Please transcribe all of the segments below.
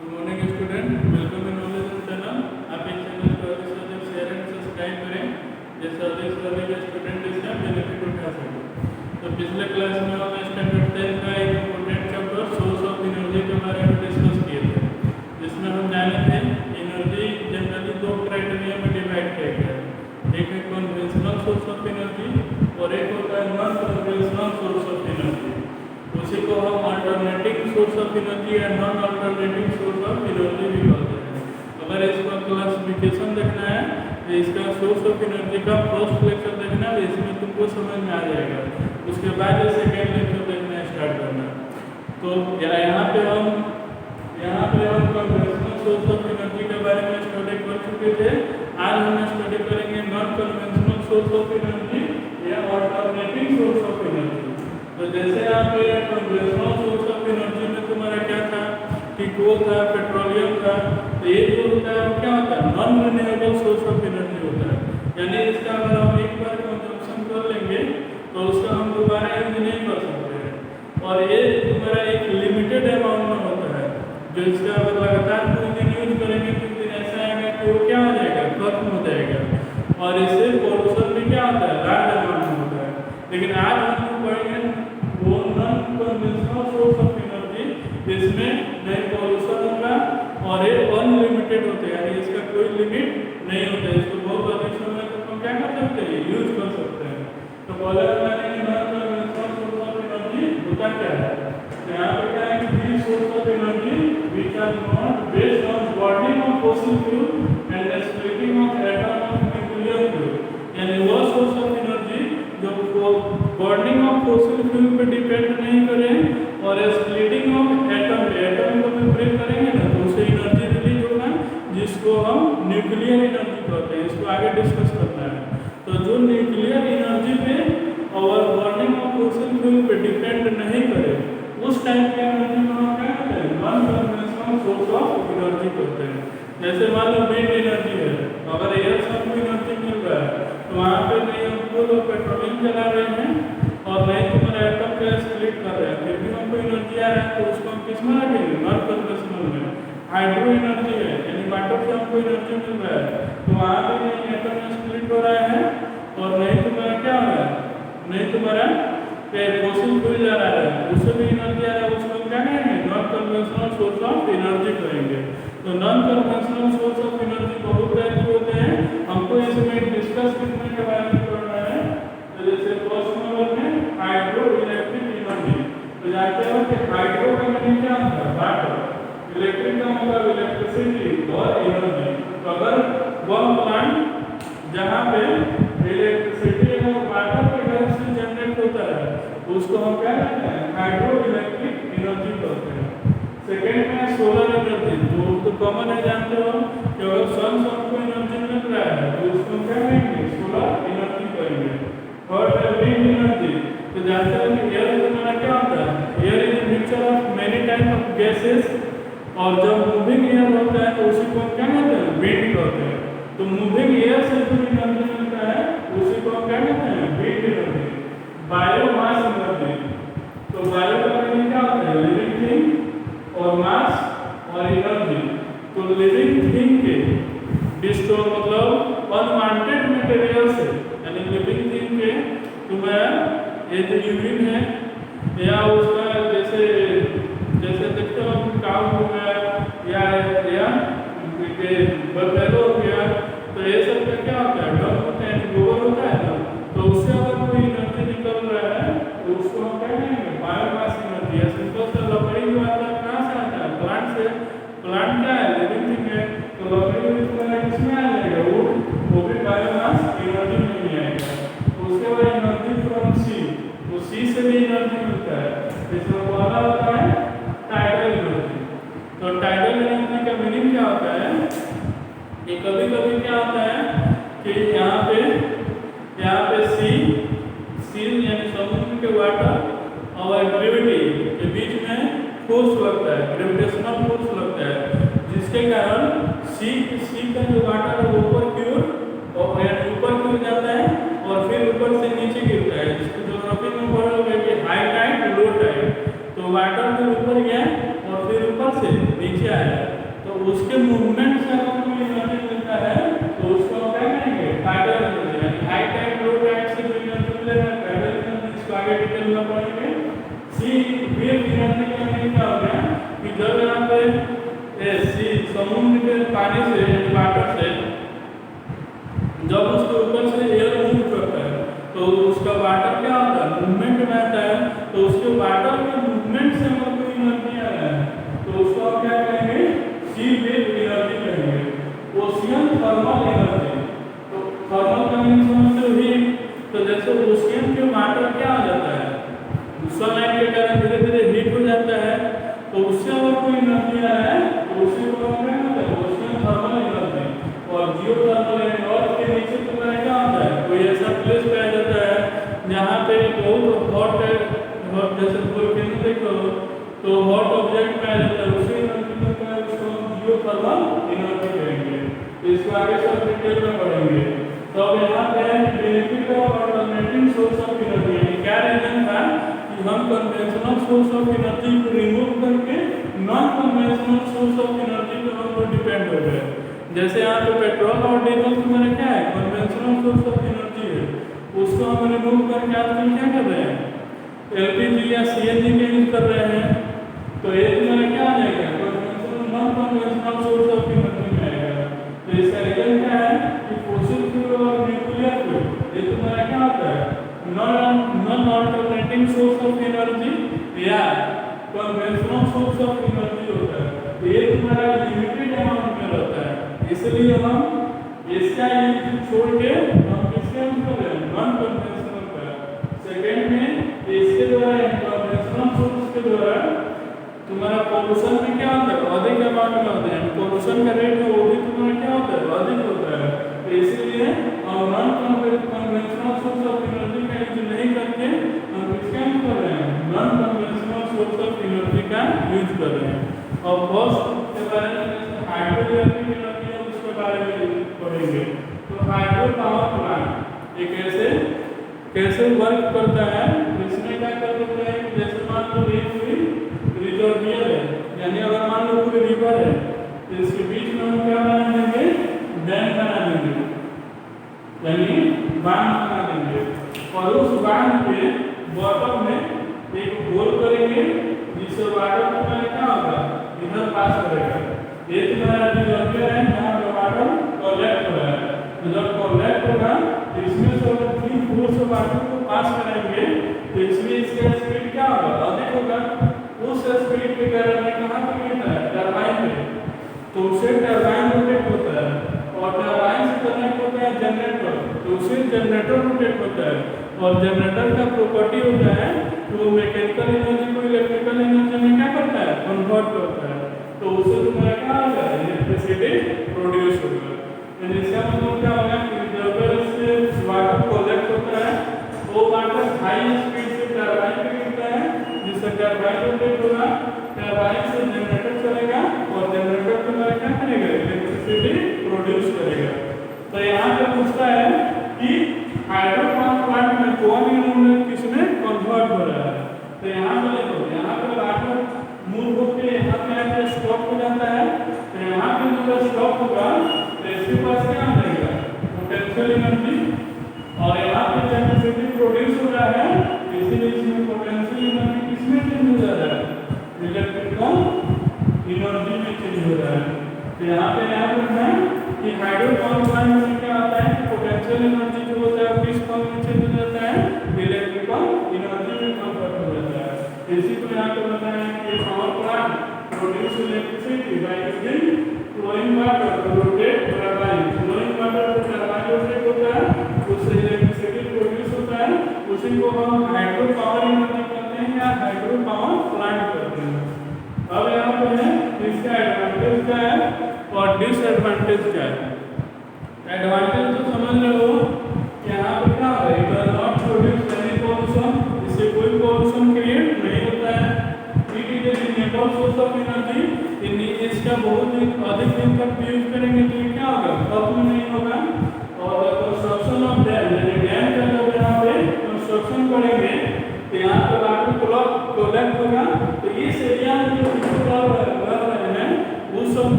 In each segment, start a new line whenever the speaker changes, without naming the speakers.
Good morning student, welcome in knowledge channel. आप इस channel को अधिक से अधिक शेयर एंड सब्सक्राइब करें, जिससे अधिक से अधिक स्टूडेंट इसका बेनिफिट उठा सकें। तो पिछले क्लास में हमने स्टैंडर्ड 10 का एक important chapter source of energy के बारे में डिस्कस किए थे, जिसमें हम जाने थे एनर्जी जनरली दो क्राइटेरिया में डिवाइड किया गया है। एक है कन्वेंशनल सोर्स ऑफ एनर्जी और एक होता है non conventional source of energy. उसी को हम अल्टरनेटिंग सोर्स ऑफ एनर्जी या non alternating source of energy भी कहते हैं। अगर इसका क्लासिफिकेशन देखना है तो इसका सोर्स ऑफ एनर्जी का फर्स्ट लेक्चर देखना है, इसमें तुमको समझ में आ जाएगा। उसके बाद सेकेंड लेक्चर देखना स्टार्ट करना। तो यहाँ पे हम कन्वेंशनल सोर्स ऑफ एनर्जी के बारे में स्टडी कर चुके थे। आज हम स्टडी करेंगे non conventional source of energy या अल्टरनेटिंग सोर्स ऑफ एनर्जी। तो जैसे आप कन्वेंशनल सोर्स ऑफ एनर्जी में तुम्हारा क्या था कि कोल था, पेट्रोलियम था। तो ये जो होता है वो क्या होता है, non renewable source of energy होता है। यानी इसका अगर हम एक बार कंजम्पशन कर लेंगे तो उसका हम दोबारा यूज नहीं कर सकते हैं, और ये तुम्हारा एक लिमिटेड अमाउंट में होता है। जो इसका अगर लगातार कुछ दिन यूज करेंगे कुछ दिन ऐसा आएगा कि वो क्या हो जाएगा, खत्म हो जाएगा। और इससे पॉल्यूशन भी क्या होता है, लार्ज अमाउंट में होता है। लेकिन आज हम पढ़ेंगे वो non conventional source of energy, जिसमें नहीं पॉल्यूशन होगा और ये अनलिमिटेड होते हैं, यानी इसका कोई लिमिट नहीं होता है। इसको बहुत अधिक समय तक हम क्या कर सकते हैं, यूज कर सकते हैं। तो पहले हमारे non conventional source of energy होता क्या है, तो यहाँ पे क्या है कि these source of energy which are not based on burning of fossil fuel and the splitting of atom of nuclear fuel। यानी वो सोर्स ऑफ एनर्जी जो बर्निंग ऑफ फॉसिल फ्यूल पे डिपेंड नहीं करें और स्प्लिटिंग ऑफ एटम को भी break करेंगे ना, तो उससे एनर्जी रिलीज होगा, जिसको हम न्यूक्लियर एनर्जी कहते हैं। इसको आगे डिस्कस करना है। तो जो न्यूक्लियर एनर्जी पे और बर्निंग ऑफ फॉसिल फ्यूल पे डिपेंड नहीं करे, उस टाइप की एनर्जी को हम क्या कहते हैं, non conventional source of energy कहते हैं। जैसे मान लो विंड एनर्जी है, अगर एयर से हमको एनर्जी मिल रहा है तो वहाँ पे नहीं हम कोल और पेट्रोलियम जला रहे हैं और नहीं तुम्हारा एटम का स्प्लिट कर रहे हैं, फिर भी हमको एनर्जी आ रहा है, तो उसको हम किस में रखेंगे, नॉन कन्वेंशनल में। हाइड्रो एनर्जी है, यानी वाटर से हमको एनर्जी मिल रहा है, तो वहाँ पे नहीं एटम में स्प्लिट हो रहा है और नहीं तुम्हारा क्या हो रहा है, नहीं तुम्हारा फॉसिल फ्यूल जा रहा है, उससे भी एनर्जी आ रहा है, उसको हम क्या कहेंगे, non conventional source of energy कहेंगे। तो non conventional source of energy बहुत टाइप के होते हैं, हमको इसमें डिस्कस करने के बारे में करना है। तो जैसे फर्स्ट नंबर में हाइड्रो इलेक्ट्रिक एनर्जी। तो जानते हो कि हाइड्रो का मीनिंग क्या होता है, वाटर, इलेक्ट्रिक का मतलब इलेक्ट्रिसिटी और एनर्जी। तो अगर वह प्लांट जहाँ पे इलेक्ट्रिसिटी और वाटर के हेल्प से जनरेट होता है तो उसको हम क्या कहते हैं, हाइड्रो इलेक्ट्रिक एनर्जी कहते हैं। सेकेंड में सोलर एनर्जी, तो कॉमन है, जानते हो कि अगर सन से हमको एनर्जी मिल रहा है तो उसको हम क्या कहेंगे, सोलर एनर्जी कहेंगे। थर्ड है विंड एनर्जी। तो जानते हो कि एयर तुम्हारा क्या होता है, air is a mixture of many type of gases, और जब मूविंग एयर होता है तो उसी को हम क्या कहते हैं, विंड कहते हैं। तो मूविंग एयर से जो एनर्जी मिलता है उसी को हम क्या कहते हैं, विंड एनर्जी। बायोमास एनर्जी, तो बायो का मीनिंग क्या होता है, लिविंग थिंग और मास और एनर्जी। तो लिविंग थिंग के डिस्ट्रॉय मतलब अनवांटेड मटेरियल से, यानी लिविंग थिंग के तुम्हें ये जो यूरिन है या उसका जैसे देखते हो काऊ हो गया या बफेलो हो गया, तो ये सब का क्या होता है, डंग होता है, गोबर होता है ना, तो उससे अगर कोई एनर्जी निकल रहा है तो उसको हम क्या कहेंगे, बायोमास एनर्जी। या सिंपल सा लकड़ी जो आता है कहाँ से आता है, प्लांट से। प्लांट क्या है, लिविंग थिंग है, तो लकड़ी भी किसमें आ जाएगा, वो भी बायोमास एनर्जी में ही आएगा। उसके बाद एनर्जी फ्रॉम सी, तो सी से भी एनर्जी मिलता है, जिसमें पहला होता है टाइडल एनर्जी। तो टाइडल एनर्जी का मीनिंग क्या होता है कि कभी कभी क्या होता है कि यहाँ पे सी यानी समुद्र के वाटर और ग्रेविटी के बीच में फोर्स लगता है, ग्रेविटेशनल फोर्स लगता है, जिसके कारण सी का जो वाटर है वो ऊपर की ओर जाता है और फिर ऊपर से नीचे गिरता है, जिसको ज्योग्राफी में पढ़ोगे कि हाई टाइड लो टाइड। तो वाटर फिर ऊपर गया और फिर ऊपर से नीचे आया, तो उसके मूवमेंट से अगर कोई एनर्जी मिलता है तो उसको हम क्या कहेंगे, टाइडल एनर्जी। यानी हाई टाइड लो टाइड से जो एनर्जी मिलेगा टाइडल एनर्जी, इसको आगे डिटेल में पढ़ेंगे। सी वेव एनर्जी का मीनिंग क्या हो गया कि जब यहाँ पे सी समुद्र के पानी से यानी वाटर से जब उसके ऊपर से एयर मूव करता है तो उसका वाटर क्या होता है, मूवमेंट में आता है। तो उसके वाटर के मूवमेंट से अगर कोई एनर्जी आ रहा है तो उसको आप क्या कहेंगे, सी वेव एनर्जी कहेंगे। ओशियन थर्मल एनर्जी, तो थर्मल का मीनिंग समझते हो हीट। तो जैसे ओशियन के वाटर क्या हो जाता है, सनलाइट के कारण धीरे धीरे हीट हो जाता है, तो उससे अगर कोई एनर्जी आ रहा है तो उसे को हम क्या कहते हैं, ओशियन थर्मल एनर्जी। और जियोथर्मल एनर्जी, और के नीचे तुम्हारा क्या होता है, कोई ऐसा प्लेस पाया जाता है जहाँ पे बहुत हॉट जैसे वोल्केनो देखो तो हॉट ऑब्जेक्ट पाया जाता है, उसे एनर्जी मिलता है, उसको हम जियोथर्मल एनर्जी कहेंगे। तो इसको आगे सब डिटेल में पढ़ेंगे। तो अब यहाँ पे benefit of alternative source of energy, यानी क्या रीजन था कि हम कन्वेंशनल सोर्स ऑफ एनर्जी को रिमूव करके non conventional source of energy पे हम लोग डिपेंड हो गए। जैसे यहाँ पे पेट्रोल और डीजल तुम्हारा क्या है, कन्वेंशनल सोर्स ऑफ एनर्जी है, उसको हम रिमूव करके आजकल क्या कर रहे हैं, एलपीजी या सीएनजी का यूज कर रहे हैं। तो ये तुम्हारा क्या आ जाएगा, conventional non conventional source of energy में आएगा। तो इसका रीजन क्या है कि फॉसिल फ्यूल और न्यूक्लियर फ्यूल ये तुम्हारा क्या होता है, non alternating source of energy या कन्वेंशनल सोर्स ऑफ एनर्जी होता है। तो ये तुम्हारा लिमिटेड अमाउंट में रहता है, इसलिए हम इसका यूज छोड़ के हम किसका यूज कर रहे हैं, नॉन कन्वेंशनल का। सेकेंड में इसके द्वारा कन्वेंशनल सोर्स के द्वारा तुम्हारा पोल्यूशन में क्या होता है, अधिक अमाउंट में होता है, पोल्यूशन का रेट है वो भी तुम्हारा क्या होता है, अधिक होता है। तो इसीलिए हम non conventional source of energy का यूज नहीं करके हम किसका यूज कर रहे हैं, non conventional source of energy का यूज कर रहे हैं। और फर्स्ट के बारे में हाइड्रोइलेक्ट्रिक एनर्जी है उसके बारे में पढ़ेंगे। तो हाइड्रो पावर प्लांट ये कैसे वर्क करता है, इसमें क्या कर देते हैं, जैसे मान लो एक रिजर्वियर है, यानी अगर मान लो कोई रिवर है तो इसके बीच में हम क्या बना देंगे, डैम बना देंगे, यानी बांध बना देंगे। और उस बांध के बॉटम में एक होल करेंगे जिससे वाटर तुम्हारा क्या होगा, इधर पास करेगा। ये तुम्हारा रिजर्वियर है जहाँ पे वाटर कलेक्ट हो रहा है। तो जब कलेक्ट होगा तो इसमें से अगर 3 फोर्स से वाटर को पास करेंगे तो इसमें इसका स्पीड क्या होगा, अधिक होगा। उस स्पीड के कारण में कहाँ पे गिरता है, टरबाइन पे, तो उससे टरबाइन रोटेट होता है और टरबाइन से कनेक्ट होता है जनरेटर, तो उससे जनरेटर रोटेट होता है। और जनरेटर का प्रॉपर्टी होता है वो मैकेनिकल एनर्जी को इलेक्ट्रिकल एनर्जी में क्या करता है, कन्वर्ट करता है। तो उससे तुम्हारा क्या होगा, इलेक्ट्रिसिटी प्रोड्यूस होगा। इसका मतलब क्या होगा कि रिजर्वियर से वाटर कलेक्ट होता है, वो वाटर हाई स्पीड से टरबाइन पे गिरता है जिससे टरबाइन रोटेट होगा, टरबाइन से जनरेटर चलेगा और जनरेटर तुम्हारा क्या करेगा, इलेक्ट्रिसिटी प्रोड्यूस करेगा। तो यहाँ पे पूछता है कि हाइड्रो पावर प्लांट में कौन यूनिट किसमें कन्वर्ट हो रहा है। तो यहाँ पे देखो, यहाँ पे वाटर मूव होकर यहाँ पे आके स्टॉप हो जाता है। तो यहाँ पे जब स्टॉप होगा तो इसके पास क्या रहेगा, पोटेंशियल एनर्जी, और यहाँ पे इलेक्ट्रिसिटी प्रोड्यूस हो रहा है, इसीलिए इसमें पोटेंशियल एनर्जी किसमें चेंज हो जा रहा है, इलेक्ट्रिकल एनर्जी में चेंज हो रहा है। तो यहाँ पे याद रखना कि हाइड्रो पावर प्लांट में क्या आता है, पोटेंशियल एनर्जी जो होता है किस फॉर्म में चेंज हो जाता है, इलेक्ट्रिकल एनर्जी में कन्वर्ट हो जाता है। इसी को यहाँ पे बताया कि power plant produce electricity by using flowing water to rotate turbine. Flowing water जो टरबाइन रोटेट होता है उससे इलेक्ट्रिसिटी प्रोड्यूस होता है, उसी को हम हाइड्रो पावर एनर्जी कहते हैं या हाइड्रो पावर प्लांट कहते हैं। अब यहाँ पे है इसका एडवांटेज क्या है और डिसएडवांटेज क्या है। एडवांटेज तो समझ रहे हो कि यहाँ पे क्या है, it does not produce any pollution, इससे कोई पॉल्यूशन क्रिएट नहीं होता है। It is A renewable source of energy, इसका बहुत ही अधिक दिन तक यूज करेंगे तो ये क्या होगा, खत्म नहीं होगा। और कंस्ट्रक्शन ऑफ डैम, यानी डैम का जब यहाँ पे कंस्ट्रक्शन करेंगे तो यहाँ पे वाटर कलेक्ट होगा, तो इस एरिया में जो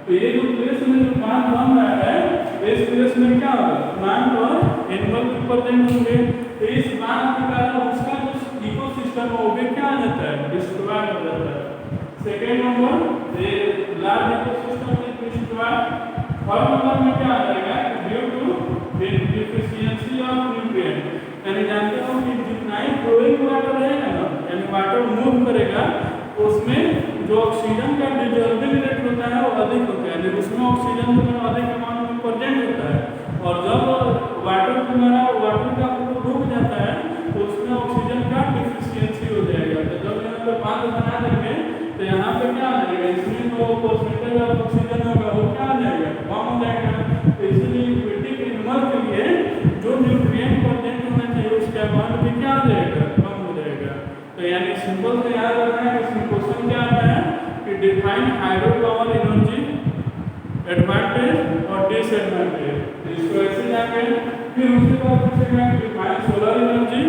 तो ये जो प्लेस में जो प्लांट बन रहा है, इस प्लेस में क्या होगा, प्लांट और एनिमल रिप्रेजेंट होंगे। तो इस प्लांट के कारण उसका जो इकोसिस्टम है वो भी क्या आ जाता है, डिस्ट्रॉय हो जाता है। सेकेंड नंबर ये large ecosystem is destroyed. Third number में क्या आ जाएगा, due to deficiency of nutrient, यानी जानते हो कि जितना ही फ्लोइंग वाटर रहेगा ना, यानी वाटर मूव करेगा, उसमें जो ऑक्सीजन का डिजॉल्विंग रेट होता है वो अधिक होता है, यानी उसमें ऑक्सीजन जो अधिक अमाउंट में प्रेजेंट होता है। और जब वाटर तुम्हारा वाटर का फ्लो रुक जाता है तो उसमें ऑक्सीजन का डिफिशियंसी हो जाएगा। तो जब यहाँ पे बांध बना देंगे तो यहाँ पे क्या आ जाएगा, इसमें जो परसेंटेज ऑफ ऑक्सीजन होगा वो क्या आ जाएगा, कम हो जाएगा। तो इसलिए एक्वेटिक एनिमल के लिए जो न्यूट्रिएंट प्रेजेंट होना चाहिए उसका अमाउंट भी क्या आ जाएगा, कम हो जाएगा। तो यानी सिंपल से याद रखना है, इसमें क्वेश्चन क्या आता है कि define hydro power energy advantage और डिसएडवांटेज। इसको ऐसे जाके फिर उसके बाद पूछेगा कि डिफाइन सोलर एनर्जी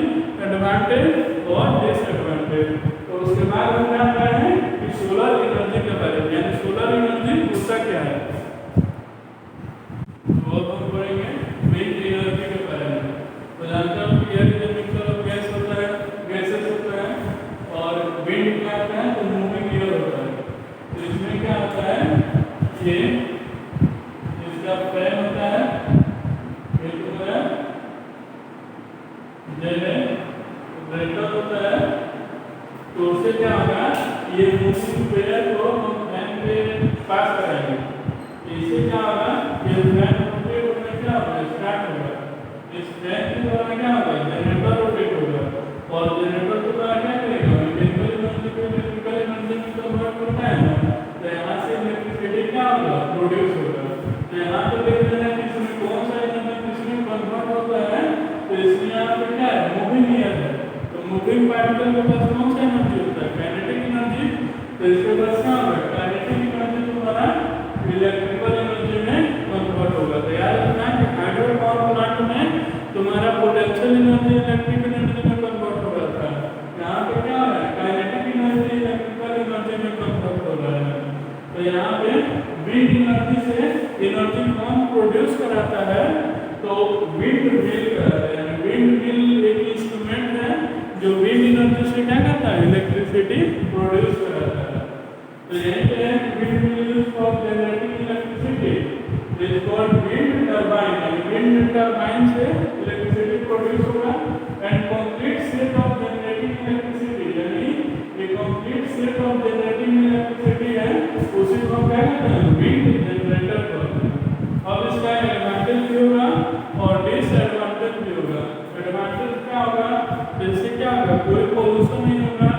एडवांटेज और डिसएडवांटेज। तो उसके बाद हम क्या कर रहे हैं कि सोलर एनर्जी के बारे में, यानी सोलर एनर्जी उसका क्या है वो हम पढ़ेंगे विंड एनर्जी के बारे में। तो जानते हो कि air is a mixture of gas होता है, गैसेस होता है, और विंड क्या होता है, तो मूविंग एयर होता है। तो इसमें क्या होता है, ये इसका फैन होता है, जनरेटर होता है। तो उससे क्या होगा, ये मूविंग एयर को हम फैन पे पास कराएंगे। इससे क्या होगा, ये फैन रोटेट होने क्या होगा, स्टार्ट होगा। इस फैन के द्वारा क्या होगा, जनरेटर रोटेट होगा, और जनरेटर के द्वारा क्या करेगा, मैकेनिकल एनर्जी को इलेक्ट्रिकल एनर्जी में कन्वर्ट करता है ना। तो यहाँ से इलेक्ट्रिसिटी क्या होगा, प्रोड्यूस होगा। तो यहाँ पे देख लेना कि इसमें कौन सा एनर्जी किसमें कन्वर्ट होता है। तो इसमें यहाँ पे क्या है, मूविंग एयर है। तो मूविंग पार्टिकल के पास कौन सा एनर्जी होता है, काइनेटिक एनर्जी। तो इसके पास क्या होगा, काइनेटिक एनर्जी द्वारा इलेक्ट्रिकल एनर्जी में कन्वर्ट होगा। तो याद रखना कि हाइड्रो पावर प्लांट में तुम्हारा पोटेंशियल एनर्जी इलेक्ट्रिकल एनर्जी में कन्वर्ट हो रहा है। यहाँ पे क्या है, काइनेटिक एनर्जी इलेक्ट्रिकल एनर्जी में कन्वर्ट हो रहा है। तो यहाँ पे विंड एनर्जी से एनर्जी कौन प्रोड्यूस कराता है, तो विंड मिल कराता है। यानी विंड मिल एक इंस्ट्रूमेंट है जो विंड एनर्जी से क्या करता है, इलेक्ट्रिसिटी प्रोड्यूस कराता है। तो यहीं पे wind mill use for generating electricity is called wind turbine. Wind turbine से इलेक्ट्रिसिटी प्रोड्यूस होगा। And complete set of generating electricity, यानी ये complete set of generating electricity है, उसी को क्या कहते हैं, विंड जनरेटर कहते हैं। अब इसका एडवांटेज भी होगा और डिसएडवांटेज भी होगा। एडवांटेज क्या होगा, इससे क्या होगा, कोई पोल्यूशन नहीं होगा।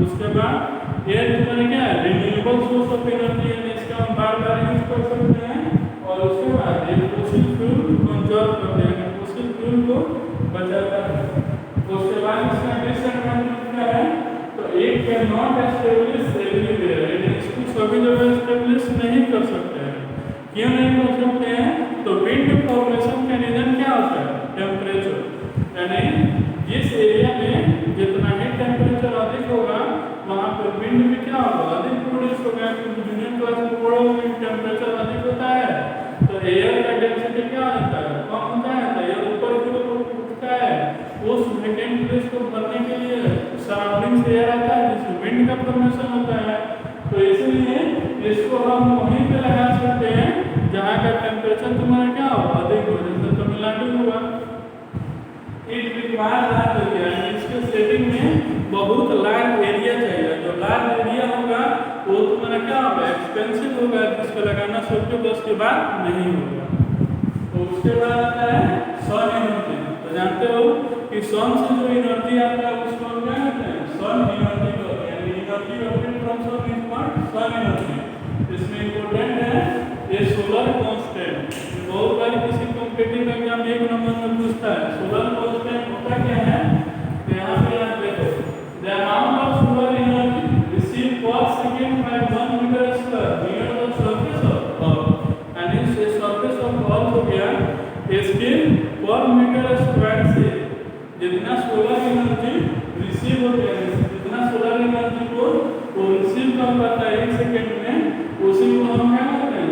उसके बाद ये तुम्हारे क्या है, रिन्यूएबल सोर्स ऑफ एनर्जी, यानी इसका हम बार-बार यूज कर सकते हैं। और उसके बाद ये फॉसिल फ्यूल कंजर्व करते हैं, फॉसिल फ्यूल को बचाता है। उसके बाद इसका डिसएडवांटेज क्या है, तो एक कैन नॉट एस्टेब्लिश एवरीवेयर, इसको सभी जगह एस्टेब्लिश नहीं कर सकते हैं। क्यों नहीं कर सकते हैं, तो विंड फॉर्मेशन का रीजन क्या होता है, टेम्परेचर। यानी जिस एरिया में जितना ही टेम्परेचर अधिक होगा वहाँ पर विंड भी क्या होगा, अधिक प्रोड्यूस होगा। क्योंकि जूनियर क्लास में पढ़ोगे टेम्परेचर अधिक होता है तो एयर का डेंसिटी क्या होता है, कम होता है। तो एयर ऊपर की ओर उठता है, उस वैकेंट प्लेस को भरने के लिए सराउंडिंग से एयर आता है जिससे विंड का फॉर्मेशन होता है। तो इसलिए इसको हम वहीं पे लगा सकते हैं जहाँ का टेम्परेचर तुम्हारा क्या होगा, अधिक हो, जैसे तमिलनाडु होगा। इट रिक्वायर्स लार्ज एरिया, इसके सेटिंग में बहुत लार्ज एरिया चाहिए। जो लार्ज एरिया होगा वो तुम्हारा क्या होगा, एक्सपेंसिव होगा, जिसको लगाना सबके बस की बात नहीं होगा। तो उसके बाद आता है सन एनर्जी। तो जानते हो कि सन से जो एनर्जी आता है उसको हम क्या कहते हैं, सन एनर्जी कहते हैं। यानी energy obtain from sun is called sun energy. इसमें इंपॉर्टेंट है ये सोलर कांस्टेंट। बहुत बार किसी कॉम्पिटिटिव एग्जाम एक नंबर में पूछता है सोलर कांस्टेंट होता क्या है। तो यहाँ पे याद देखो, the amount of solar energy receive per second by 1 metre square near the surface of earth. यानी से सरफेस ऑफ अर्थ हो गया, इसके पर मीटर स्क्वायर से जितना सोलर एनर्जी रिसीव होता है, जितना सोलर एनर्जी को वो रिसीव कर पाता है 1 सेकंड में, उसी को हम क्या कहते हैं,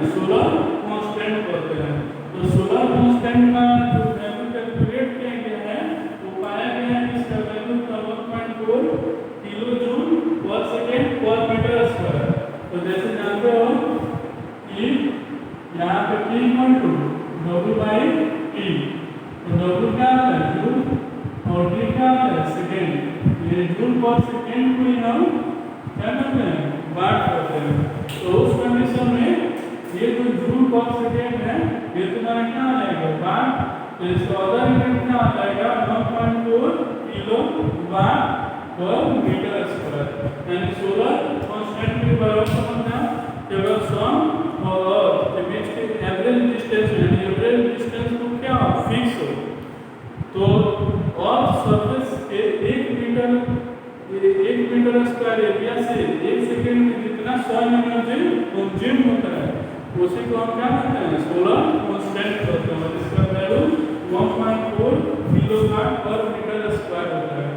यहाँ पे T equal to W by T, तो W क्या आता है जूल और T क्या आता है सेकेंड। ये जूल पर सेकेंड को ही हम क्या करते हैं बांट करते हैं। तो उस कंडीशन में ये जो जूल पर सेकेंड है ये तुम्हारा क्या आ जाएगा बांट, तो इसका अदर यूनिट क्या आ जाएगा 1.4 किलो वाट पर मीटर स्क्वायर। यानी सोलर कांस्टेंट के बराबर समझना केवल सन और अर्थ के बीच के एवरेज डिस्टेंस, यानी एवरेज डिस्टेंस को क्या फिक्स हो, तो अर्थ सरफेस के 1 मीटर स्क्वायर एरिया से 1 सेकंड में जितना सन एनर्जी कंज्यूम होता है उसी को हम क्या कहते हैं सोलर कांस्टेंट कहते हैं। इसका वैल्यू 1.4 किलोवाट पर मीटर स्क्वायर होता है।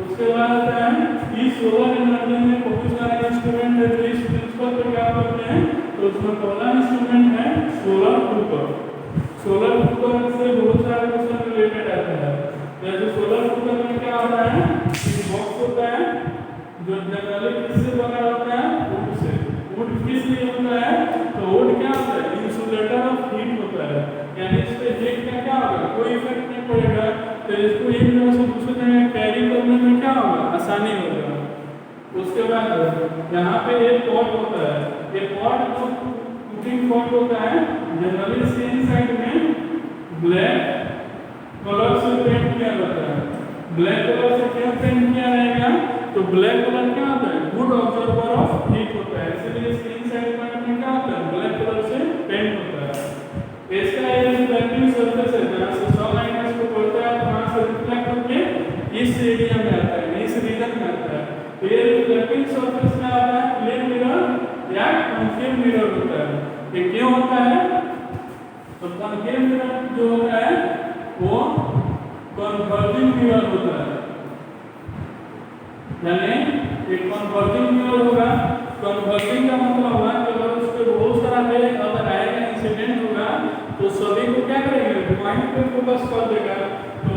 उसके बाद आता है कि सोलर एनर्जी में बहुत सारे इंस्ट्रूमेंट है जो इस प्रिंसिपल पर क्या करते हैं, तो उसमें पहला इंस्ट्रूमेंट है सोलर कुकर। सोलर कुकर से बहुत सारे क्वेश्चन रिलेटेड आते हैं। जैसे सोलर कुकर में क्या होता है कि बॉक्स होता है जो जनरली किससे बना होता है वुड से। वुड किस लिए होता है, तो वुड क्या होता है इंसुलेटर ऑफ हीट होता है, यानी इस पे हीट का क्या होगा कोई इफेक्ट नहीं पड़ेगा, तो इसको एक जगह से दूसरी जगह कैरी करने में क्या होगा आसानी होगा। उसके बाद यहाँ पे एक पॉट होता है, ये पॉट जो कुकिंग पॉट होता है जनरली इसके इनसाइड में ब्लैक कलर से पेंट किया जाता है। ब्लैक कलर से क्यों पेंट किया रहेगा, तो ब्लैक कलर क्या होता है गुड ऑब्जर्वर ऑफ हीट होता है, इसलिए इसके इनसाइड पार्ट में क्या होता है ब्लैक कलर से पेंट होता है। इसका ये रिफ्लेक्टिव सरफेस है, जहाँ से सनलाइट इसको पड़ता है वहाँ से रिफ्लेक्ट होकर इस एरिया में आता है, इस रीजन में आता है। तो ये रिफ्लेक्टिव सरफेस में आता है प्लेन मिरर या कॉन्केव मिरर होता है। ये क्यों होता है, तो कॉन्केव मिरर जो होता है वो कन्वर्जिंग मिरर होता है, यानी एक कन्वर्जिंग मिरर होगा। कन्वर्जिंग का मतलब हुआ कि अगर उस पर बहुत सारा रे अगर आएगा इंसिडेंट होगा तो सभी को क्या करेंगे पॉइंट पे फोकस कर देगा। तो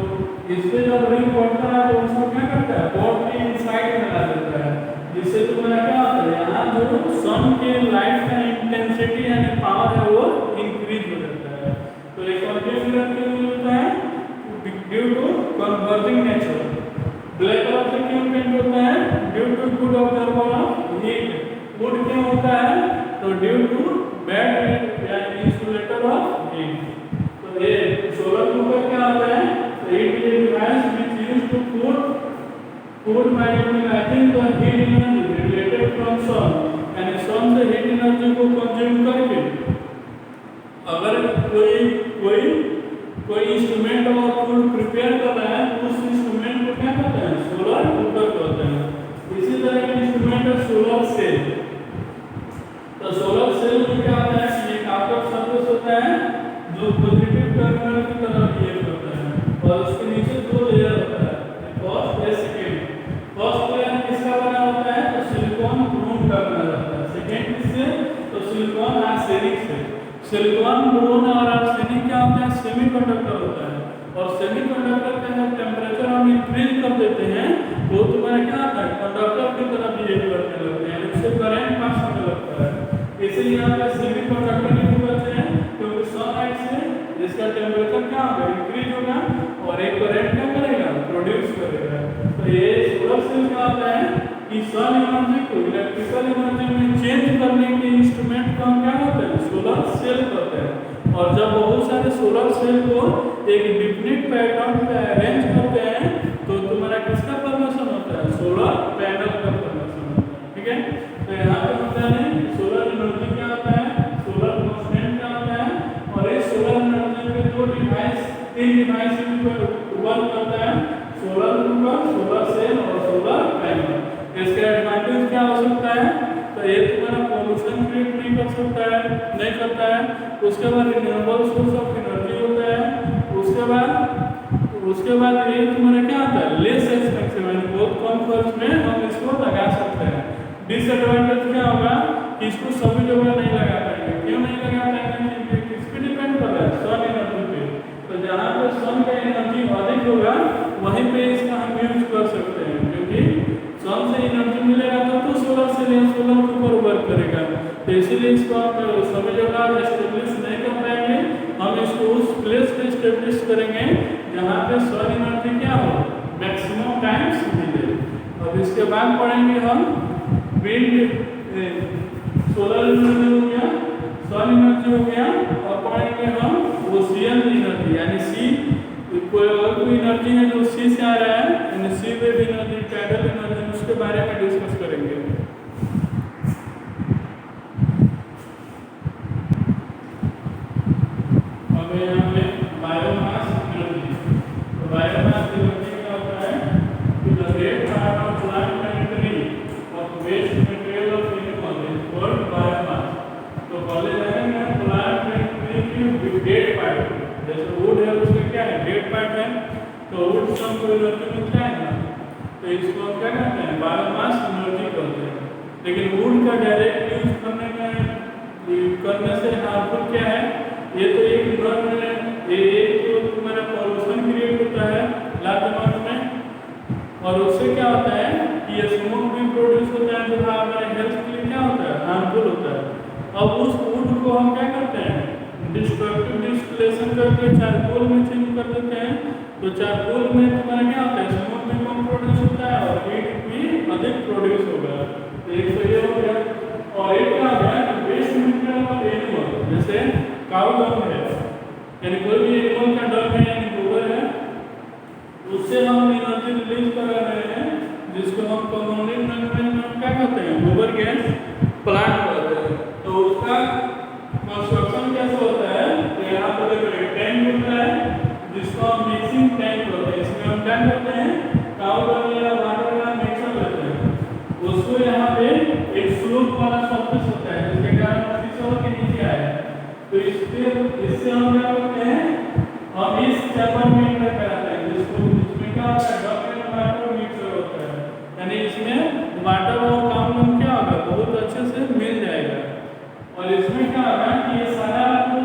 इससे जब रे पड़ता है तो उसको क्या करता है बोर्ड के इनसाइड में ला देता है, जिससे तुम्हारा क्या होता है यहाँ जो सन के लाइट का इंटेंसिटी यानी पावर है वो इंक्रीज हो जाता है। तो एक कॉन्केव मिरर क्यों होता है due to converging nature. Black colour से क्यों पेंट होता है, due to good observer of heat. Good क्यों होता है, तो ड्यू टू बैड या इंसुलेटर ऑफ हीट। तो ये सोलर कुकर क्या होता है, तो it is a device which used to cool by utilising the heat energy related from sun, यानी सन से हीट एनर्जी को कंज्यूम करके अगर कोई इंस्ट्रूमेंट और फूड प्रिपेयर कर रहा है तो उस इंस्ट्रूमेंट को क्या कहते हैं सोलर कुकर कहते हैं। इसी तरह के इंस्ट्रूमेंट है सोलर सेल। तो सोलर सेल में क्या होता है कि एक आउटर सरफेस होता है जो पॉजिटिव टर्मिनल की तरफ बिहेव करता है और उसके नीचे दो लेयर होता है, फर्स्ट या सेकंड। फर्स्ट लेयर किसका बना होता है, तो सिलिकॉन ब्रोम का बना होता है। सेकंड किससे, तो सिलिकॉन आर्सेनिक से। सिलिकॉन ब्रोम और आर्सेनिक क्या होता है सेमीकंडक्टर होता है, और सेमीकंडक्टर का जब टेम्परेचर हम इंक्रीज कर देते हैं तो तुम्हारा क्या होता है कंडक्टर की तरह बिहेव करने लगते हैं, उससे करंट पास होने लगता है। इसलिए यहाँ पे सेमीकंडक्टर नहीं बोलते हैं क्योंकि सनलाइट से इसका टेम्परेचर क्या होगा इंक्रीज होगा और एक करंट क्या करेगा प्रोड्यूस करेगा। तो ये सोलर सेल क्या होता है कि सन एनर्जी को इलेक्ट्रिकल एनर्जी में चेंज करने के इंस्ट्रूमेंट को हम क्या कहते हैं सोलर सेल कहते हैं। और जब बहुत सारे सोलर सेल को एक डिफिनिट पैटर्न पे अरेंज करते हैं तो तुम्हारा किसका फॉर्मेशन होता है सोलर पैनल का फॉर्मेशन होता है। ठीक है, तो यहाँ पे होता है सोलर एनर्जी क्या होता है, सोलर कांस्टेंट क्या होता है, और इस सोलर एनर्जी में तीन डिवाइस वर्क करता है सोलर कुकर, सोलर सेल और सोलर पैनल। इसका एडवांटेज क्या हो सकता है, तो ये तुम्हारा पॉल्यूशन क्रिएट नहीं कर सकता है, नहीं करता है। उसके बाद रिन्यूएबल सोर्स ऑफ एनर्जी होता है। उसके बाद ये तुम्हारा क्या होता है लेस एक्सपेंसिव, यानी बहुत कम खर्च में हम इसको लगा सकते हैं। डिसएडवांटेज क्या होगा कि इसको सभी जगह नहीं लगा पाएंगे। क्यों नहीं लगा पाएंगे, किस पे डिपेंड कर रहा है सन एनर्जी पे। तो जहाँ पे सन का एनर्जी अधिक होगा वहीं पे इसका हम यूज कर सकते हैं, क्योंकि सन से एनर्जी मिलेगा तो सोलर सेल या सोलर कुकर वर्क करेगा। तो इसीलिए इसको आप सभी जगह एस्टेब्लिश स्टेब्लिश करेंगे जहाँ पे सोल एनर्जी क्या हो, मैक्सिमम टाइम्स मिले। अब इसके बाद पढ़ेंगे हम विंड, सोलर एनर्जी हो गया, सोल एनर्जी हो गया, और पढ़ेंगे हम ओशियन एनर्जी यानी सी, कोई और कोई एनर्जी है जो सी से आ रहा है, यानी sea wave energy, tidal energy, उसके बारे में डिस्कस करेंगे। अब यहाँ पे बायोमास एनर्जी, तो बायोमास एनर्जी क्या होता है कि the rate of plant and tree of waste material of animal is called biomass. तो पहले जानेंगे प्लांट एंड ट्री की डेड पार्ट, जैसे वुड है उसमें क्या है, डेड पार्ट है, तो वुड से हमको एनर्जी मिलता है ना, तो इसको हम क्या कहते हैं, बायोमास एनर्जी कहते हैं। लेकिन वुड का डायरेक्ट यूज करने से हार्मफुल क्या है, ये तो एक इन्वायरमेंट, ये तो तुम्हारा पॉल्यूशन क्रिएट होता है लातमार में, और उससे क्या होता है कि ये स्मोक भी प्रोड्यूस होता है जो हमारे हेल्थ के लिए क्या होता है, हार्मफुल होता है। अब उस वुड को हम क्या करते हैं, डिस्ट्रक्टिव डिस्टिलेशन करके चारकोल में चेंज कर देते हैं, तो चारकोल में तुम्हारा क्या होता है, स्मोक भी कम प्रोड्यूस होता है और हीट भी अधिक प्रोड्यूस होगा। तो एक तो ये हो गया, और एक क्या होता है वेस्ट मटेरियल ऑफ एनिमल, जैसे काऊ डंग है, यानी कोई भी एनिमल का डंग है यानी गोबर है, उससे हम एनर्जी रिलीज कर रहे हैं, जिसको हम कॉमनली लैंग्वेज में क्या कहते हैं, गोबर गैस प्लांट कहते हैं। तो उसका कंस्ट्रक्शन कैसे होता है, तो यहाँ पर एक टैंक होता है जिसको हम मिक्सिंग टैंक कहते हैं। इसमें हम क्या करते हैं, काऊ डंग या वाटर का मिक्सर लेते हैं, उसको यहाँ पे एक स्लोप वाला सरफेस होता है जिसके कारण फिसल के नीचे आए, तो इससे हम क्या करते हैं, हम इस चैम्बर में इंटर कराते हैं, जिसको इसमें क्या होता है, डॉक्टर वाटर मिक्सर होता है, यानी इसमें वाटर और काम क्या होगा, बहुत अच्छे से मिल जाएगा। और इसमें क्या होगा कि ये सारा जो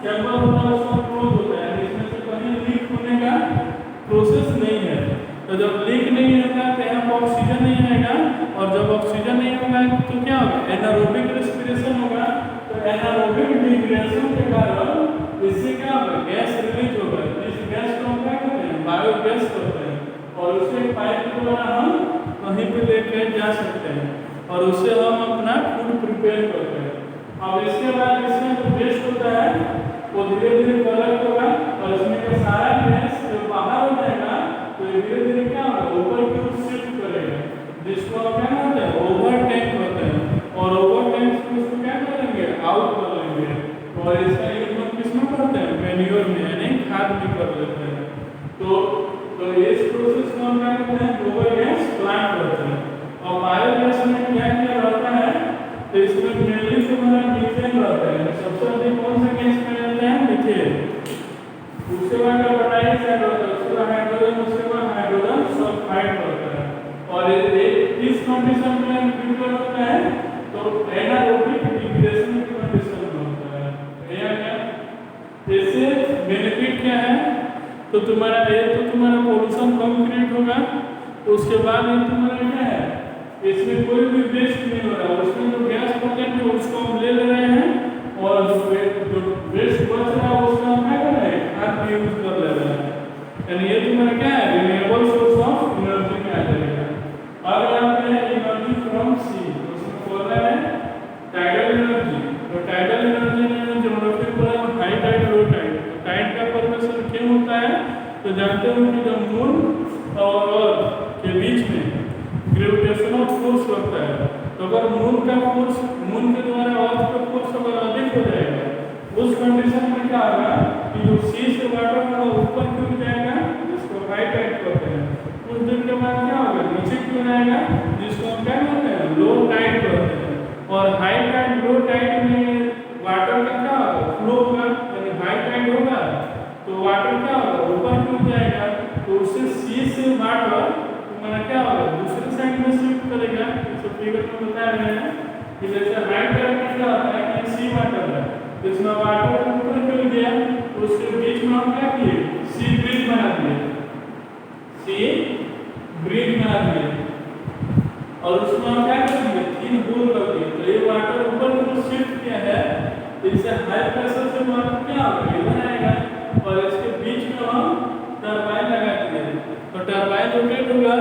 चैम्बर होता है उसका क्लोज होता है, इसमें से कहीं लीक होने का प्रोसेस नहीं है। तो जब लीक नहीं होगा तो यहाँ पर ऑक्सीजन नहीं आएगा, और जब ऑक्सीजन नहीं होगा तो क्या होगा, एनारोबिक रेस्पिरेशन होगा। तो एनारोबिक डिग्रेडेशन के कारण इससे क्या होगा, गैस रिलीज होगा, इस गैस को हम क्या कहते हैं, बायोगैस कहते हैं, और उसे पाइप के द्वारा हम कहीं भी लेकर जा सकते हैं, और उससे हम अपना फूड प्रिपेयर करते हैं। अब इसके बाद इसमें जो वेस्ट होता है वो धीरे धीरे कलेक्ट होगा, और इसमें का सारा गैस जो बाहर हो जाएगा तो धीरे धीरे क्या होगा, ऊपर की ओर शिफ्ट करेगा, जिसको हम क्या कहते हैं, ओवर टैंक कहते हैं, और ओवर टैंक से उसको क्या करेंगे, आउट कर लेंगे, और इसका यूज हम किसमें करते हैं, मैन्योर में, यानी खाद भी कर लेते हैं। तो इस प्रोसेस को हम क्या कहते हैं, गोबर गैस प्लांट करते हैं। और बायोगैस में क्या क्या रहता है, तो इसमें मेनली तुम्हारा मीथेन रहता है, सबसे अधिक कौन सा गैस में रहता है, मीथेन। उसके बाद कार्बन डाइऑक्साइड होता है, उसके बाद हाइड्रोजन, उसके बाद हाइड्रोजन सल्फाइड होता है। और इस कंडीशन में प्रिपेयर होता है तो एनारोबिक डिग्रेडेशन की कंडीशन में होता है। यह क्या इससे बेनिफिट क्या है, तो तुम्हारा पोल्यूशन कम क्रिएट होगा, तो उसके बाद ये तुम्हारा क्या है, इसमें कोई भी वेस्ट नहीं हो रहा, उसमें जो गैस प्रोडक्ट है उसको हम ले रहे हैं, और जो वेस्ट बच रहा है उसका हम क्या कर रहे हैं, खाद में यूज कर ले रहे हैं, यानी ये तुम्हारा क्या है, रिन्यूएबल सोर्स ऑफ एनर्जी में आ जाएगा। अब यहाँ पे एनर्जी फ्रॉम सी, उसमें बोल रहा है टाइडल एनर्जी। तो टाइडल एनर्जी में ज्योग्राफी बोला हाई टाइड, लो टाइड। तो टाइड का फॉर्मेशन क्यों होता है, तो जानते हो कि जब मून और अर्थ के बीच में ग्रेविटेशनल फोर्स लगता है, तो अगर मून के द्वारा अर्थ का फोर्स अगर अधिक हो जाएगा, उस कंडीशन में क्या होगा कि जो सी से वाटर का ऊपर क्यों जाएगा, जिसको हाई टाइड कहते हैं, कुछ दिन के बाद क्या होगा, नीचे क्यों जाएगा, जिसको हम क्या कहते हैं, लो टाइड कहते हैं। और हाई टाइड लो टाइड में वाटर का क्या होगा, फ्लो होगा, यानी हाई टाइड होगा तो वाटर क्या होगा, ऊपर क्यों जाएगा, तो उससे सी से वाटर तुम्हारा क्या होगा, दूसरे साइड में शिफ्ट करेगा। इस फिगर में बता रहे हैं कि जैसे हाई टाइड में क्या होता है कि सी वाटर है, इसमें वाटर ऊपर क्यों गया, तो उसके बीच में हम क्या किए, सी ब्रिज बना दिए, और उसमें हम क्या करेंगे, 3 होल कर दिए, तो ये वाटर ऊपर को शिफ्ट किया है, इससे हाई प्रेशर से वाटर क्या होगा, इधर आएगा, और इसके बीच में हम टरबाइन लगा दिए। तो टरबाइन रोटेट होगा,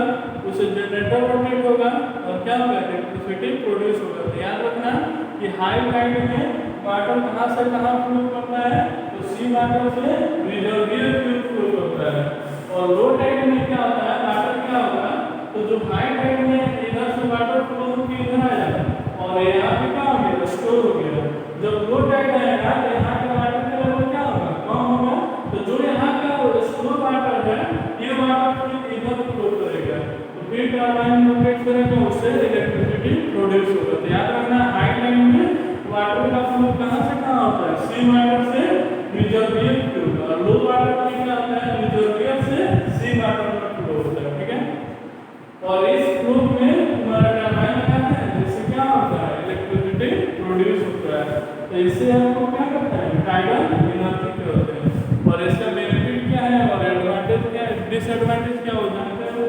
उससे जनरेटर रोटेट होगा और क्या होगा, इलेक्ट्रिसिटी प्रोड्यूस होगा। तो याद रखना कि हाई टाइड में वाटर कहाँ से कहाँ फ्लो करता है, तो सी वाटर से रिजर्वियर में फ्लो करता है। और लो टाइड में क्या होता है, वाटर क्या होगा, तो जो हाई टाइड में इधर से वाटर फ्लो होकर इधर आ जाएगा और यहाँ पे क्या हो गया, स्टोर हो गया। जब लो टाइड आएगा तो यहाँ का वाटर का लेवल क्या होगा, कम होगा। तो जो यहाँ का स्टोर वाटर है ये वाटर फिर इधर फ्लो करेगा, तो फिर टरबाइन रोटेट करेगा, उससे इलेक्ट्रिसिटी प्रोड्यूस होगा। तो याद रखना हाई टाइड में वाटर का फ्लो कहाँ से कहाँ होता है, सी वाटर से रिजर्वियर फ्लो होगा। और लो वाटर में क्या होता है, रिजर्वियर से सी वाटर में फ्लो होता है। ठीक है, और इस फ्लो में तुम्हारा टरबाइन लगाते हैं, जिससे क्या होता है, इलेक्ट्रिसिटी प्रोड्यूस होता है। तो इससे हमको क्या करता है, टाइडल एनर्जी कहते हैं। और इसका बेनिफिट क्या है और एडवांटेज क्या है, डिसएडवांटेज क्या हो जाता है।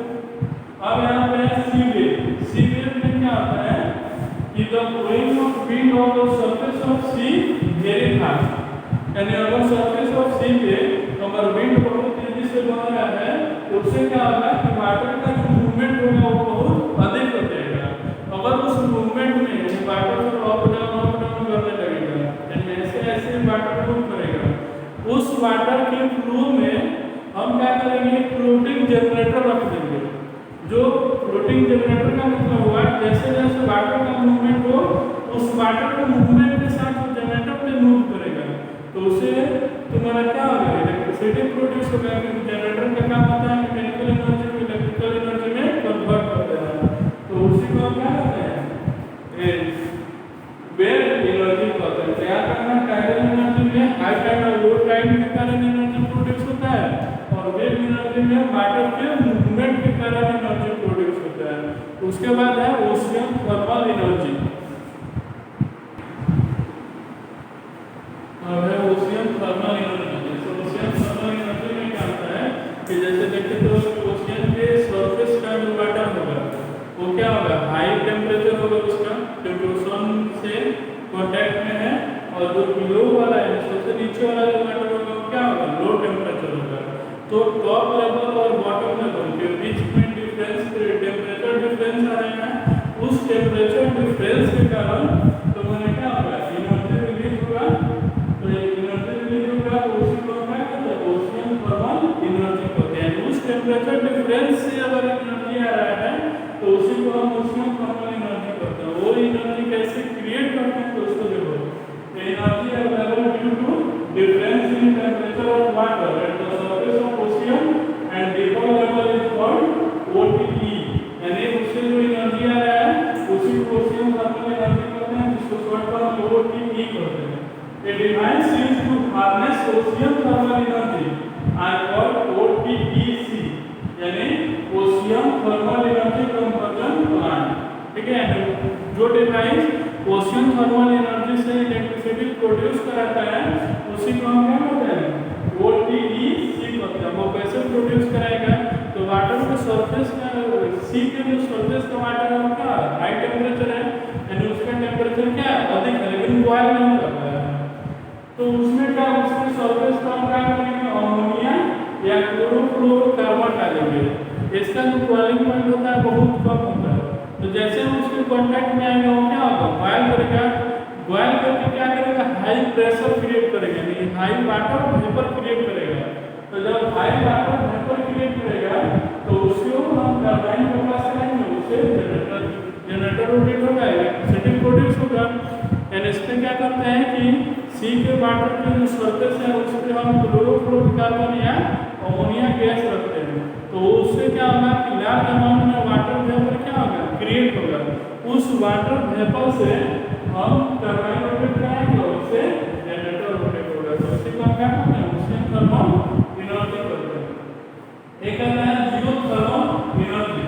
अब यहाँ पे है सी वेव। सी वेव में क्या होता है कि the flowing of wind on the surface of sea very fast, यानी अगर सरफेस ऑफ सी पे अगर विंड बहुत तेजी से बह रहा है तो उससे क्या होगा कि वाटर का जो मूवमेंट होगा वो बहुत अधिक हो जाएगा। अगर उस मूवमेंट में वाटर को अप डाउन करने लगेगा, यानी ऐसे ऐसे वाटर मूव करेगा, उस वाटर के फ्लो में हम क्या करेंगे, फ्लोटिंग जनरेटर रख देंगे। जो फ्लोटिंग जनरेटर का मतलब हुआ जैसे जैसे वाटर का मूवमेंट हो उस वाटर के मूवमेंट के साथ वो जनरेटर पे मूव करेगा, तो उससे तुम्हारा क्या होगा, इलेक्ट्रिसिटी प्रोड्यूस होगा। क्योंकि जनरेटर का काम होता है मैकेनिकल एनर्जी को इलेक्ट्रिकल एनर्जी में कन्वर्ट करते हैं। तो उसी को हम क्या कहते हैं, वेव एनर्जी कहते हैं। तो याद रखना टाइडल एनर्जी में हाई टाइड और लो टाइड के कारण एनर्जी प्रोड्यूस होता है और वेव एनर्जी में वाटर के मूवमेंट के कारण एनर्जी प्रोड्यूस होता है। उसके बाद है ओशियन थर्मल एनर्जी। अब है ओशियन थर्मल एनर्जी। जैसे ओशियन थर्मल एनर्जी में क्या होता है कि जैसे देखते तो ओशियन के सरफेस का जो वाटर होगा वो क्या होगा, हाई टेम्परेचर होगा उसका, क्योंकि ओशन से कांटेक्ट में है। और जो बिलो वाला है, सबसे नीचे वाला जो वाटर होगा वो क्या होगा, लो टेम्परेचर होगा। तो टॉप लेवल और बॉटम लेवल के बीच में डिफरेंस, टेम्परेचर डिफरेंस आ रहा है। उस टेम्परेचर डिफरेंस के कारण तुम्हारे क्या होगा, एनर्जी रिलीज होगा। तो एनर्जी रिलीज होगा तो उसी को क्या कहते हैं, ओशियन थर्मल एनर्जी कहते हैं। उस टेम्परेचर डिफरेंस से अगर एनर्जी आ रहा है तो उसी को हम ओशियन थर्मल एनर्जी कहते हैं। वो एनर्जी कैसे क्रिएट करते हैं, तो उसको देखो, energy available due to difference in temperature of water at the surface of ocean and vapour level is called OTE. यानी उससे जो एनर्जी आ रहा है उसी को ओशियन थर्मल एनर्जी कहते हैं, जिसको शॉर्ट फॉर्म ओटीई कहते हैं। A device used to harness ocean thermal energy are called OTEC, यानी ocean thermal energy conversion plant. ठीक है, जो डिवाइस ओशियन थर्मल एनर्जी से इलेक्ट्रिसिटी प्रोड्यूस कराता है उसी को हम क्या कहते हैं, OTEC कहते हैं। वो कैसे प्रोड्यूस कराएगा, तो वाटर के सरफेस का, सी के जो सरफेस का वाटर है क्या हाई टेम्परेचर है, यानी उसका टेम्परेचर क्या अधिक है लेकिन बॉयल नहीं कर रहा है। तो उसमें क्या, उसके सरफेस पर हम क्या करेंगे, अमोनिया या क्लोरोफ्लोरोकार्बन डालेंगे। इसका जो बॉइलिंग पॉइंट होता है बहुत कम होता है। तो जैसे हम उसके कांटेक्ट में आएगा वो क्या होगा, बॉयल करेगा। बॉयल करके क्या करेगा, हाई प्रेशर क्रिएट करेगा, यानी हाई वाटर वेपर क्रिएट करेगा। तो जब हाई वाटर वेपर क्रिएट करेगा तो उसको हम टरबाइन के पास करेंगे, उससे जनरेटर रोटेट होगा, इलेक्ट्रिसिटी प्रोड्यूस होगा। एंड इसमें क्या करते हैं कि सी के वाटर के जो सरफेस है उस पर हम क्लोरोफ्लोरोकार्बन या अमोनिया गैस रखते हैं। तो उससे क्या होगा कि लार्ज अमाउंट में वाटर वेपर क्या होगा, क्रिएट होगा। उस वाटर वेपर से हम टरबाइन रोटेट कराएंगे और उससे जनरेटर रोटेट होगा। तो इसी को हम क्या कहते हैं, ओशियन थर्मल एनर्जी कहते हैं। एक है जियोथर्मल एनर्जी।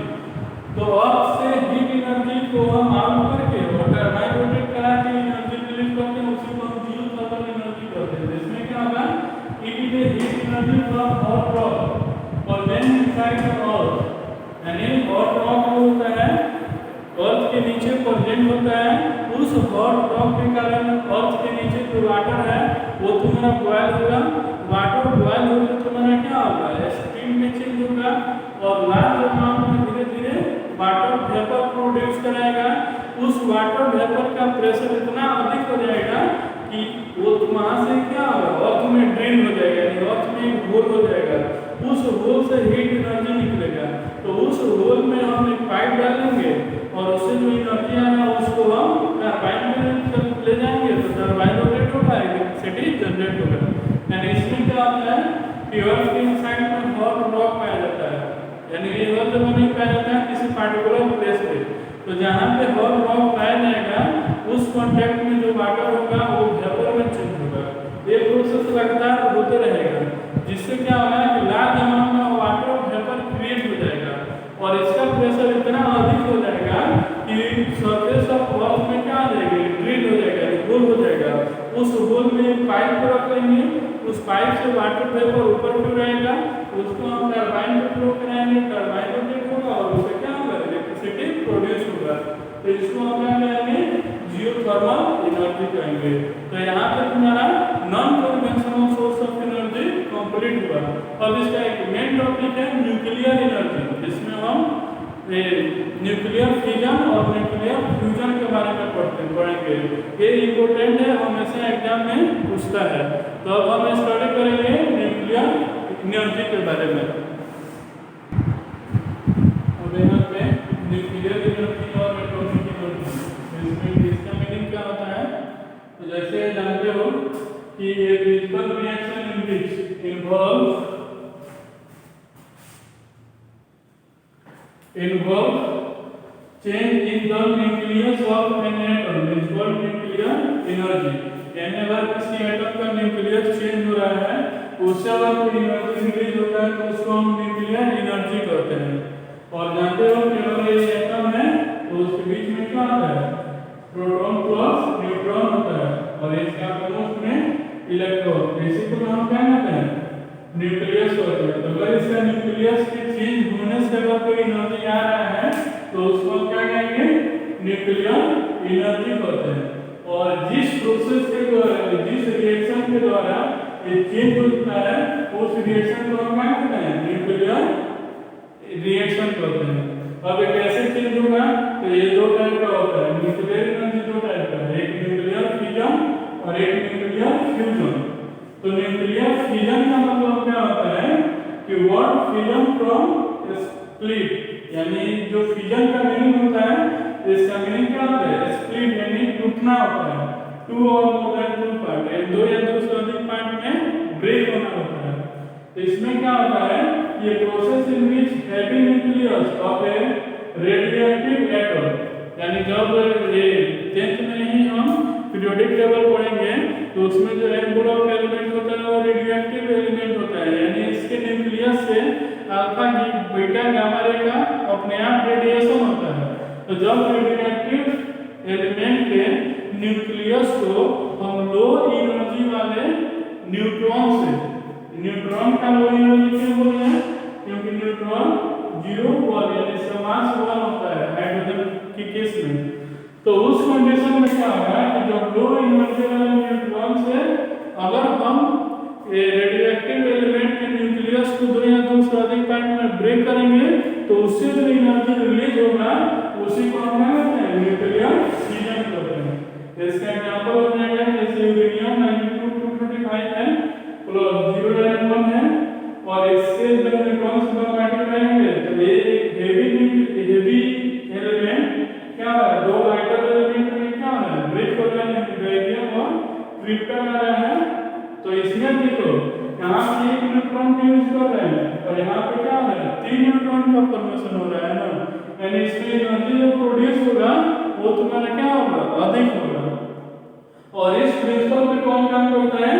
तो अर्थ से हीट एनर्जी को हम आउट करके और टरबाइन रोटेट करा के एनर्जी रिलीज करते हैं, उसी को हम जियोथर्मल एनर्जी कहते हैं। इसमें क्या होगा, it is A heat energy from hot rock और देन इनसाइड द अर्थ, यानी हॉट रॉक जो होता है अर्थ के नीचे प्रेजेंट होता है, उस हॉट रॉक के कारण अर्थ के नीचे जो वाटर है वो तुम्हारा बॉयल होगा। वाटर होगी तो तुम्हारा क्या होगा, स्पीड में चेंज होगा और लार्ज अमाउंट में धीरे धीरे वाटर वेपर प्रोड्यूस कराएगा। उस वाटर वेपर का प्रेशर इतना अधिक हो जाएगा कि वो वहाँ से क्या होगा, अर्थ में ड्रेन हो जाएगा, यानी अर्थ में एक होल हो जाएगा, उस होल से हीट एनर्जी निकलेगा। तो उस होल में हम एक पाइप डालेंगे और उससे जो एनर्जी आ रहा है उसको हम टरबाइन में ले जाएंगे, तो टरबाइन रोटेट होगा, इलेक्ट्रिसिटी जनरेट होगा। यानी इसमें क्या होता है कि अर्थ के इनसाइड में हॉट रॉक पाया जाता है, यानी ये अर्थ में नहीं पाया जाता है किसी पार्टिकुलर प्लेस पे। तो जहाँ पे हॉट रॉक पाया जाएगा उस कॉन्टेक्ट में जो वाटर होगा वो वेपर में चेंज होगा। ये प्रोसेस लगातार होते रहेगा, जिससे क्या होगा कि लार्ज अमाउंट में वाटर वेपर क्रिएट हो जाएगा और इसका प्रेशर इतना अधिक हो जाएगा कि सरफेस ऑफ अर्थ में क्या आ जाएगी, ड्रिल हो जाएगा, होल हो जाएगा। उस होल में पाइप को रख लेंगे, उस पाइप से वाटर वेपर ऊपर क्यों रहेगा, उसको हम टरबाइन में फ्लो कराएंगे, टरबाइन रोटेट होगा और उससे क्या होगा, इलेक्ट्रिसिटी प्रोड्यूस होगा। तो इसको हम क्या कहेंगे, जियोथर्मल एनर्जी कहेंगे। तो यहाँ पे तुम्हारा non conventional source of energy complete हुआ। अब इसका एक मेन टॉपिक है न्यूक्लियर एनर्जी, जिसमें हम न्यूक्लियर फिजन और न्यूक्लियर फ्यूजन के बारे में पढ़ेंगे। ये इम्पोर्टेंट है, हमेशा एग्जाम में पूछता है। तो अब हम स्टडी करेंगे न्यूक्लियर एनर्जी के बारे में। अब यहाँ पे न्यूक्लियर एनर्जी और एटॉमिक एनर्जी, इसमें इसका मीनिंग क्या होता है, तो जैसे जानते हो कि ये physical reaction in which involve change in the nucleus of an atom is called nuclear energy। यानी अगर किसी एटम का न्यूक्लियस चेंज हो रहा है उससे अगर कोई एनर्जी रिलीज होता है तो उसको हम न्यूक्लियर एनर्जी कहते हैं। और जानते हो कि अगर ये एटम है तो उसके बीच में क्या होता है, प्रोटॉन प्लस न्यूट्रॉन होता है और इसके आपस में इलेक्ट्रॉन, इसी को हम क्या कहते हैं, न्यूक्लियस होता है। तो अगर इसका न्यूक्लियस के चेंज होने से अगर कोई एनर्जी आ रहा है तो उसको क्या कहेंगे, न्यूक्लियर एनर्जी कहते हैं। और जिस प्रोसेस के द्वारा, जिस रिएक्शन के द्वारा ये चेंज होता है उस रिएक्शन को हम क्या कहते हैं, न्यूक्लियर रिएक्शन कहते हैं। अब ये कैसे चेंज होगा, तो ये दो टाइप का होता है, न्यूक्लियर एनर्जी दो टाइप का है, एक न्यूक्लियर फिजन और एक न्यूक्लियर फ्यूजन। तो न्यूक्लियर फिजन का मतलब क्या होता है कि वर्ड फिजन फ्रॉम स्प्लिट, यानी जो फिजन का मीनिंग होता है इसका मीनिंग क्या होता है, स्प्लिट यानी टूटना होता है, टू और मोर देन टू पार्ट, दो या दो से अधिक पार्ट में ब्रेक होना होता है। तो इसमें क्या होता है, ये process in which heavy nucleus of A radioactive atom, यानी जब ये 10th में ही हम पीरियोडिक टेबल पढ़ेंगे तो उसमें जो एनवॉल्व ऑफ एलिमेंट होता है वो रेडियोएक्टिव एलिमेंट होता है, यानी इसके न्यूक्लियस से अल्फा बीटा गामा रे का अपने आप रेडिएशन होता है। तो जब रेडियोएक्टिव एलिमेंट के न्यूक्लियस को हम लो एनर्जी वाले न्यूट्रॉन से, न्यूट्रॉन का लो एनर्जी क्यों बोल रहे हैं, क्योंकि न्यूट्रॉन 0 1 यानी समास 1 होता है हाइड्रोजन के केस में। तो उस कंडीशन में क्या होगा कि जब लो एनर्जी वाले न्यूट्रॉन से अगर हम रेडियोएक्टिव एलिमेंट के न्यूक्लियस को दो या दो से अधिक पार्ट में ब्रेक करेंगे तो उससे जो एनर्जी रिलीज होगा उसी को हम क्या कहते हैं, न्यूक्लियर फिजन कहते हैं। इसका एग्जांपल हो जाएगा जैसे यूरेनियम 92 है प्लस 0.1 है और इसके जब न्यूट्रॉन्स डोमेटिक रहेंगे तो ये हेवी एलिमेंट क्या है, दो लाइटर एलिमेंट में क्या है, ब्रेक हो जाने बेरियम और क्रिप्टन आ रहा है। तो इसमें देखो यहाँ पे एक न्यूट्रॉन का यूज कर रहे हैं और यहाँ पे क्या है, 3 न्यूट्रॉन का फॉर्मेशन हो रहा है ना, यानी इसमें एनर्जी जो प्रोड्यूस होगा वो तुम्हारा क्या होगा, अधिक होगा। और इस प्रिंसिपल पे कौन काम करता है,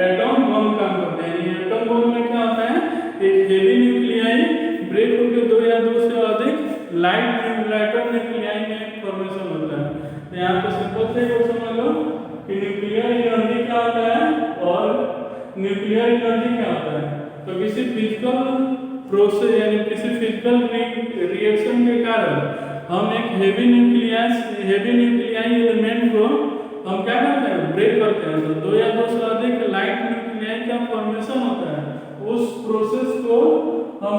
एटम बम काम करता है। यानी एटम बम में क्या होता है, एक हेवी न्यूक्लियाई ब्रेक होकर दो या दो से अधिक लाइटर न्यूक्लियाई में फॉर्मेशन होता है। तो यहाँ पे सिंपल से समझ लो कि न्यूक्लियर एनर्जी क्या होता है और न्यूक्लियर एनर्जी क्या होता है। तो किसी फिजिकल प्रोसेस यानी किसी फिजिकल रिएक्शन के कारण हम एक हेवी न्यूक्लियाई एलिमेंट को हम क्या करते हैं, ब्रेक करते हैं। तो दो या दो से अधिक लाइट न्यूक्लियाई का फॉर्मेशन होता है।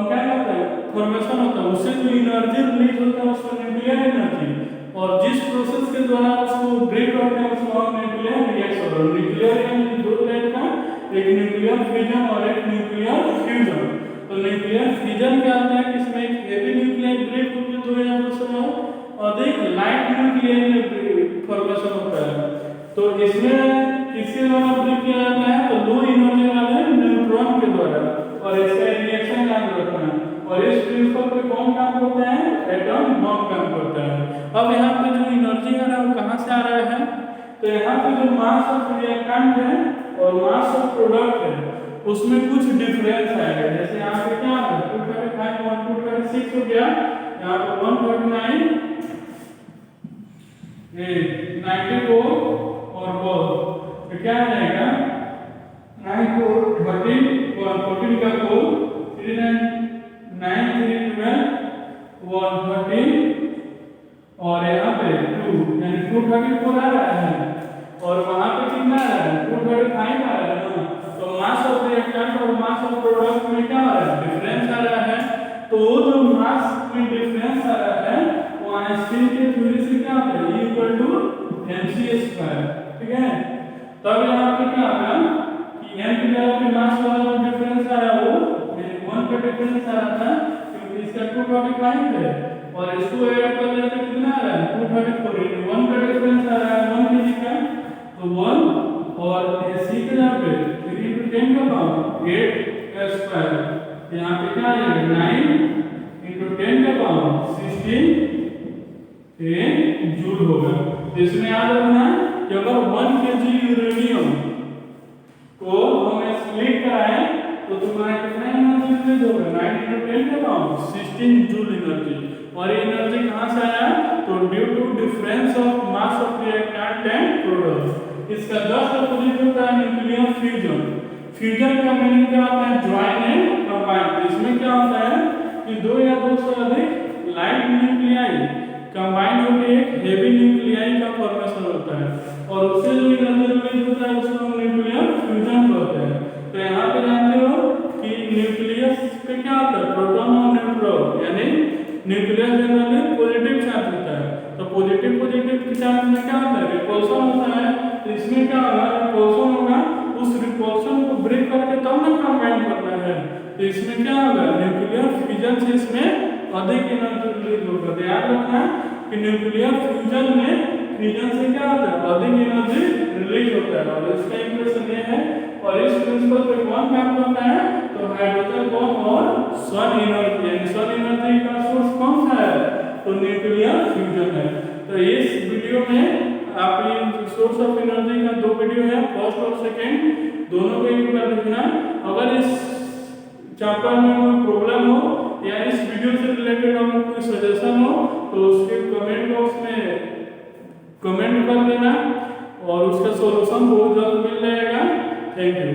क्या कहते हैं फॉर्मेशन होता है, उससे जो एनर्जी रिलीज होता है उसको न्यूक्लियर एनर्जी, और जिस प्रोसेस के द्वारा उसको ब्रेक करते हैं उसको हम न्यूक्लियर रिएक्शन। न्यूक्लियर एनर्जी दो टाइप का, एक न्यूक्लियर फिजन और एक न्यूक्लियर फ्यूजन। तो न्यूक्लियर फिजन क्या होता है कि इसमें एक हेवी न्यूक्लियर ब्रेक होकर दो या दो से अधिक लाइट न्यूक्लियर फॉर्मेशन होता है। तो इसमें किसके द्वारा ब्रेक किया जाता है, तो लो एनर्जी वाले न्यूट्रॉन के द्वारा, और इसका रिएक्शन याद रखना है। और इस प्रिंसिपल पे कौन काम करता है, एटम बम काम करता है। अब यहाँ पे जो एनर्जी आ रहा है वो कहाँ से आ रहा है, तो यहाँ पे जो मास ऑफ रिएक्टेंट है और मास ऑफ प्रोडक्ट है उसमें कुछ डिफरेंस आएगा। जैसे यहाँ पे क्या है 235 1236 हो गया, यहाँ पे 139 94 और 4, तो क्या आ जाएगा 9 4 13 14 का 4 39 9 3 12 113 और यहाँ पे 2 यानी 234 आ रहा है, और वहाँ पे कितना आ रहा है 235 आ रहा है ना। तो मास ऑफ रिएक्टेंट और मास ऑफ प्रोडक्ट में क्या आ रहा है, डिफरेंस आ रहा है। तो वो जो मास में डिफरेंस आ रहा है वो आइंस्टीन के थ्योरी से क्या होता है, E इक्वल टू mc², ठीक है। तब यहाँ पे क्या होगा कि m की जगह पे मास वाला जो डिफरेंस आया वो 1 का डिफरेंस आ रहा था, क्योंकि इसका 235 है, और इसको ऐड कर लेते तो कितना आ रहा है 234, 1 का डिफरेंस आ रहा है 1 केजी का, तो 1 और c के जगह पे 3 × 10 का पावर 8² यहाँ पे क्या आएगा 9 × 10 का पावर 16 जूल होगा। इसमें याद रखना कि अगर 1 केजी यूरेनियम को हम स्प्लिट कराएं तो तुम्हारा कितना एनर्जी रिलीज होगा 9 × 10 का पावर 16 जूल एनर्जी। और ये एनर्जी कहाँ से आया, तो due to difference of mass of reactant and product. इसका जस्ट अपोजिट होता है न्यूक्लियर फ्यूजन। फ्यूजन का मीनिंग क्या होता है, ज्वाइन एंड कंबाइन। इसमें क्या होता है कि दो या दो से अधिक लाइट न्यूक्लियाई कंबाइन होकर एक हेवी न्यूक्लियाई का फॉर्मेशन होता है, और उससे जो एनर्जी रिलीज होता है उसको हम न्यूक्लियर फ्यूजन कहते हैं। तो यहाँ पे जानते हो कि न्यूक्लियस पे क्या होता है, प्रोटॉन और न्यूट्रॉन, यानी न्यूक्लियस जनरली पॉजिटिव चार्ज होता है। तो पॉजिटिव के चार्ज में क्या होता है, रिपल्सन होता है। तो इसमें क्या होगा, रिपल्सन होगा, उस रिपल्सन को ब्रेक करके तब ना कंबाइन करना है। तो इसमें क्या होगा, न्यूक्लियर फ्यूजन से इसमें अधिक एनर्जी रिलीज होगा। तो याद रखना कि न्यूक्लियर फ्यूजन में फ्यूजन से क्या होता है, अधिक एनर्जी रिलीज होता है। और इसका इक्वेशन ये है, और इस प्रिंसिपल पे कौन काम करता है, तो हाइड्रोजन बम और सन एनर्जी, यानी सन एनर्जी का सोर्स कौन सा है, तो न्यूक्लियर फ्यूजन है। तो इस वीडियो में आप ये सोर्स ऑफ एनर्जी का 2 वीडियो है, फर्स्ट और सेकंड, दोनों को एक बार देखना। अगर इस चैप्टर में कोई प्रॉब्लम हो या इस वीडियो से रिलेटेड अगर कोई सजेशन हो तो उसके कमेंट बॉक्स में कमेंट कर देना, और उसका सॉल्यूशन बहुत जल्द मिल जाएगा। Thank you.